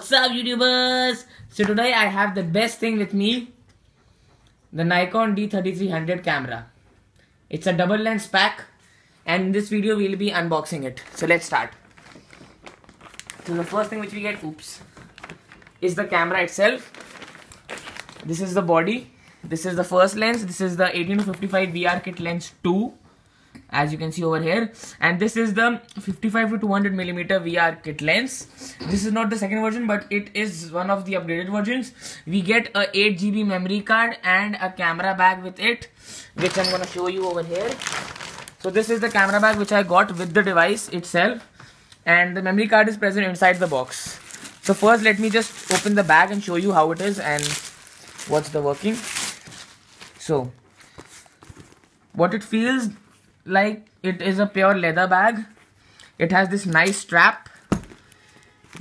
What's up, YouTubers? So today I have the best thing with me, the Nikon D3300 camera. It's a double lens pack, and in this video we'll be unboxing it. So let's start. So the first thing which we get, is the camera itself. This is the body. This is the first lens. This is the 18-55 VR kit lens 2. As you can see over here, and this is the 55-200mm VR kit lens. This is not the second version, but it is one of the upgraded versions. We get a 8GB memory card and a camera bag with it, which I'm gonna show you over here. So this is the camera bag which I got with the device itself, and the memory card is present inside the box. So first let me just open the bag and show you how it is and what's the working. So what it feels like, it is a pure leather bag. It has this nice strap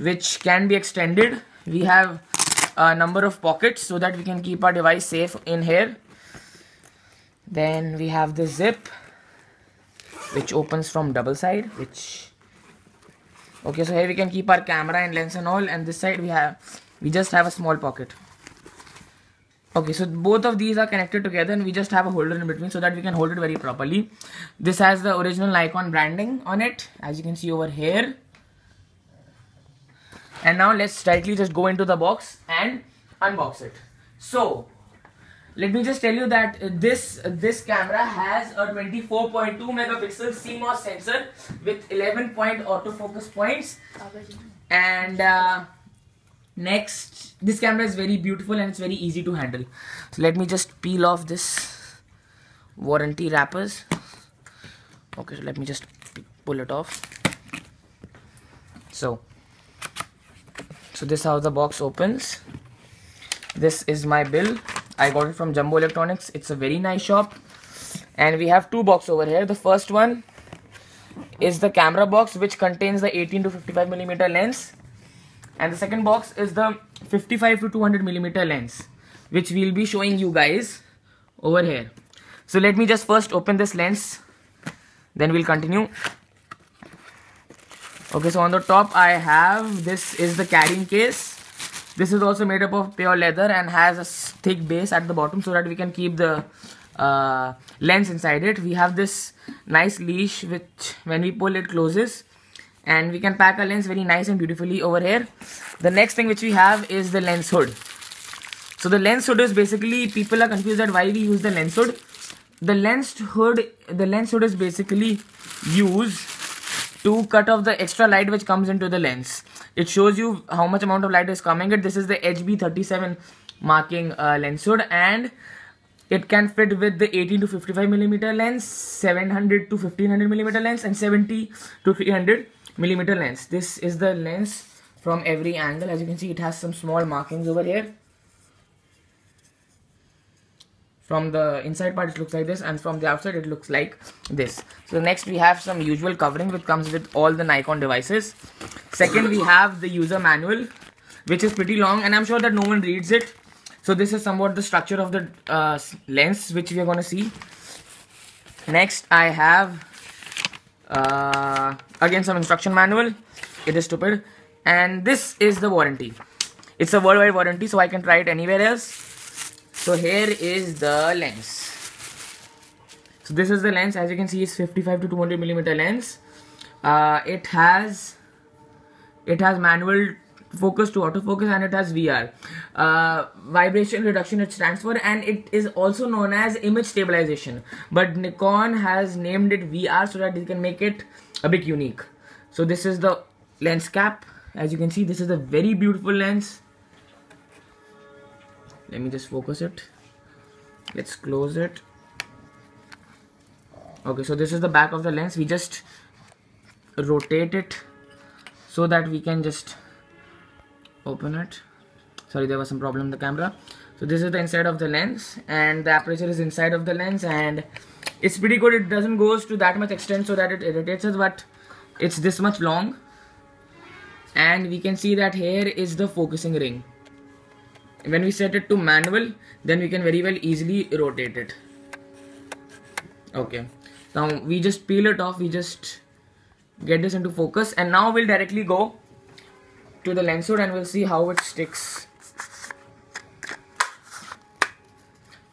which can be extended. We have a number of pockets so that we can keep our device safe in here. Then we have the zip which opens from double side, okay, so here we can keep our camera and lens and all, and this side we just have a small pocket. Okay, so both of these are connected together and we just have a holder in between so that we can hold it very properly. This has the original Nikon branding on it, as you can see over here. And now let's directly just go into the box and unbox it. So let me just tell you that this camera has a 24.2 megapixel CMOS sensor with 11 point autofocus points. And next, this camera is very beautiful and it's very easy to handle. So let me just peel off this warranty wrappers. Okay, so let me just pull it off. So this is how the box opens. This is my bill. I got it from Jumbo Electronics. It's a very nice shop. And we have two boxes over here. The first one is the camera box, which contains the 18-55mm lens. And the second box is the 55-200mm lens, which we'll be showing you guys over here. So let me just first open this lens, then we'll continue. Okay, so on the top I have, this is the carrying case. This is also made up of pure leather and has a thick base at the bottom so that we can keep the lens inside it. We have this nice leash which when we pull it closes, and we can pack our lens very nice and beautifully over here. The next thing which we have is the lens hood. So the lens hood is basically, people are confused at why we use the lens hood. The lens hood is basically used to cut off the extra light which comes into the lens. It shows you how much amount of light is coming in. This is the HB37 marking lens hood, and it can fit with the 18-55mm lens, 700-1500mm lens, and 70-300mm lens. This is the lens from every angle. As you can see, it has some small markings over here. From the inside part it looks like this, and from the outside it looks like this. So next we have some usual covering which comes with all the Nikon devices. Second, we have the user manual, which is pretty long and I'm sure that no one reads it. So this is somewhat the structure of the lens which we are going to see. Next I have again some instruction manual. It is stupid. And this is the warranty. It's a worldwide warranty, so I can try it anywhere else. So here is the lens. So this is the lens. As you can see, it's 55-200mm lens. It has manual focus to autofocus, and it has VR, vibration reduction it stands for, and it is also known as image stabilization, but Nikon has named it VR so that they can make it a bit unique. So this is the lens cap. As you can see, this is a very beautiful lens. Let me just focus it. Let's close it. Okay, so this is the back of the lens. We just rotate it so that we can just open it. Sorry, there was some problem in the camera. So this is the inside of the lens, and the aperture is inside of the lens, and it's pretty good. It doesn't go to that much extent so that it irritates us, but it's this much long. And we can see that here is the focusing ring. When we set it to manual, then we can very well easily rotate it. Okay, now we just peel it off. We just get this into focus, and now we'll directly go to the lens hood and we'll see how it sticks.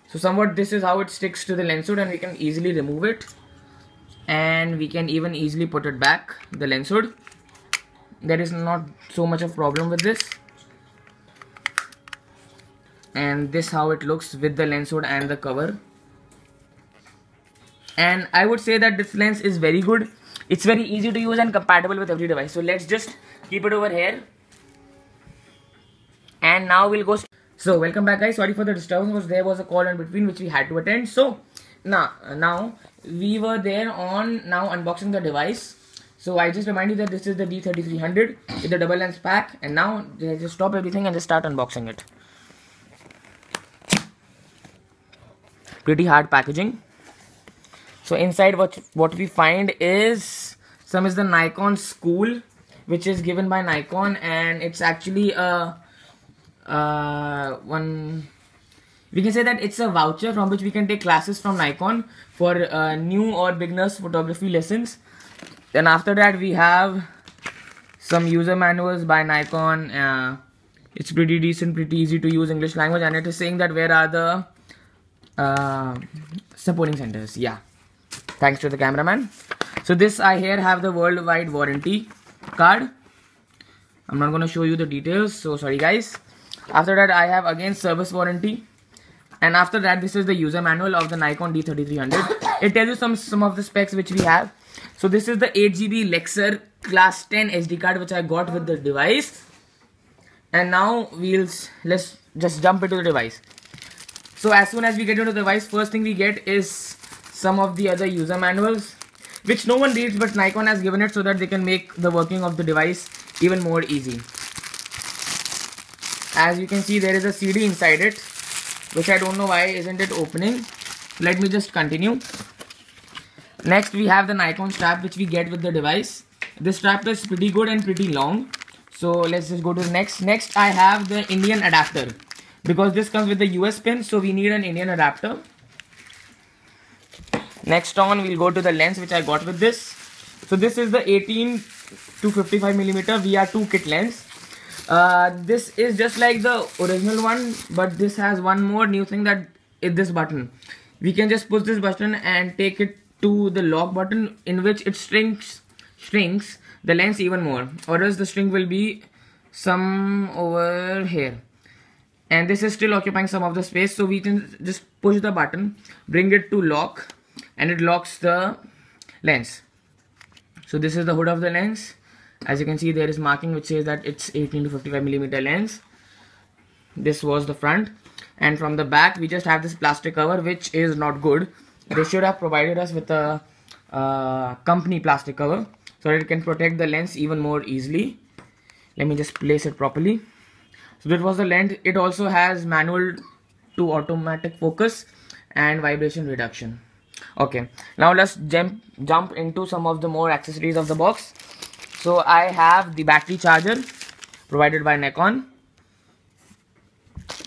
So somewhat this is how it sticks to the lens hood, and we can easily remove it, and we can even easily put it back, the lens hood. There is not so much of problem with this. And this how it looks with the lens hood and the cover. And I would say that this lens is very good. It's very easy to use and compatible with every device. So let's just keep it over here. And now we'll go. So welcome back, guys. Sorry for the disturbance. There was a call in between which we had to attend. So now we were there on now unboxing the device. So I just remind you that this is the D3300 with the double lens pack. And now just stop everything and just start unboxing it. Pretty hard packaging. So inside what we find is the Nikon school, which is given by Nikon, and it's actually we can say that it's a voucher from which we can take classes from Nikon for new or beginners photography lessons. Then after that we have some user manuals by Nikon. It's pretty decent, pretty easy to use English language, and it is saying that where are the supporting centers. Yeah, thanks to the cameraman. So this I here have the worldwide warranty card. I'm not going to show you the details, so sorry guys. After that I have again service warranty, and after that this is the user manual of the Nikon D3300. It tells you some of the specs which we have. So this is the 8GB Lexer class 10 SD card which I got with the device. And now let's just jump into the device. So as soon as we get into the device, first thing we get is some of the other user manuals, which no one reads, but Nikon has given it so that they can make the working of the device even more easy. As you can see, there is a CD inside it, which I don't know why isn't it opening. Let me just continue. Next we have the Nikon strap which we get with the device. This strap is pretty good and pretty long. So let's just go to the next. Next I have the Indian adapter, because this comes with the US pin, so we need an Indian adapter. Next on we'll go to the lens which I got with this. So this is the 18 to 55mm VR2 kit lens. This is just like the original one, but this has one more new thing, that is this button. We can just push this button and take it to the lock button, in which it shrinks the lens even more, or else the string will be some over here. And this is still occupying some of the space, so we can just push the button, bring it to lock, and it locks the lens. So this is the hood of the lens. As you can see, there is marking which says that it's 18 to 55mm lens. This was the front, and from the back we just have this plastic cover which is not good. They should have provided us with a company plastic cover so that it can protect the lens even more easily. Let me just place it properly. So that was the lens. It also has manual to automatic focus and vibration reduction. Okay, now let's jump into some of the more accessories of the box. So I have the battery charger provided by Nikon,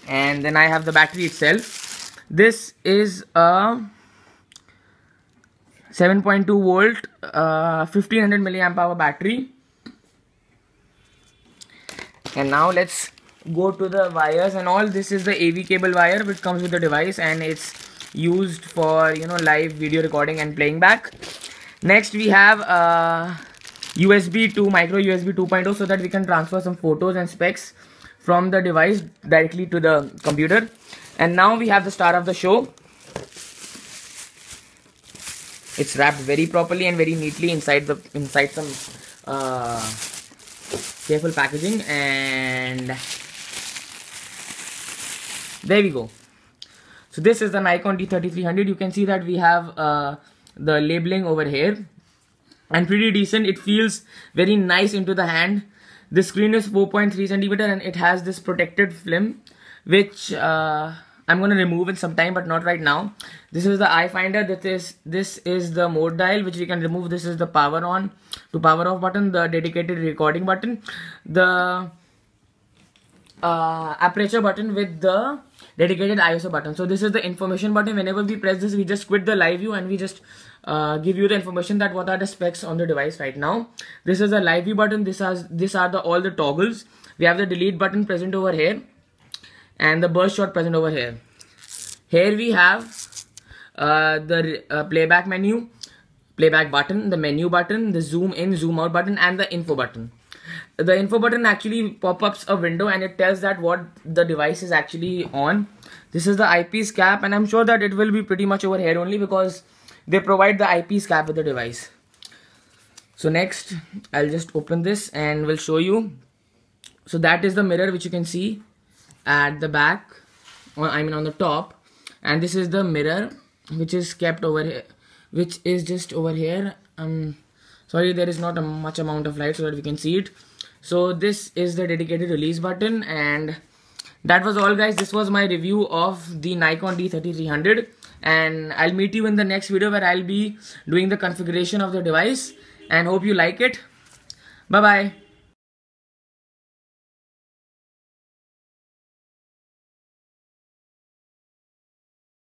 and then I have the battery itself. This is a 7.2 volt 1500 milliamp hour battery. And now let's go to the wires and all. This is the AV cable wire which comes with the device, and it's used for live video recording and playing back. Next we have USB to micro USB 2.0, so that we can transfer some photos and specs from the device directly to the computer. And now we have the star of the show. It's wrapped very properly and very neatly inside some careful packaging, and there we go. So this is the Nikon D3300. You can see that we have the labeling over here, and pretty decent. It feels very nice into the hand. The screen is 4.3 cm and it has this protected film, which I'm going to remove in some time, but not right now. This is the eye finder. This is the mode dial which we can remove. This is the power on to power off button, the dedicated recording button, the aperture button with the dedicated ISO button. So this is the information button. Whenever we press this, we just quit the live view and we just give you the information that what are the specs on the device right now. This is the live view button. These are all the toggles. We have the delete button present over here and the burst shot present over here. Here we have the playback menu, playback button, the menu button, the zoom in, zoom out button, and the info button. The info button actually pop-ups a window and it tells that what the device is actually on. This is the eyepiece cap, and I'm sure that it will be pretty much over here only because they provide the eyepiece cap with the device. So next, I'll just open this and we'll show you. So that is the mirror which you can see at the back, or I mean on the top, and this is the mirror which is kept over here, which is just over here. Sorry, there is not a much amount of light so that we can see it. So this is the dedicated release button, and that was all, guys. This was my review of the Nikon D3300, and I'll meet you in the next video where I'll be doing the configuration of the device, and hope you like it. Bye bye.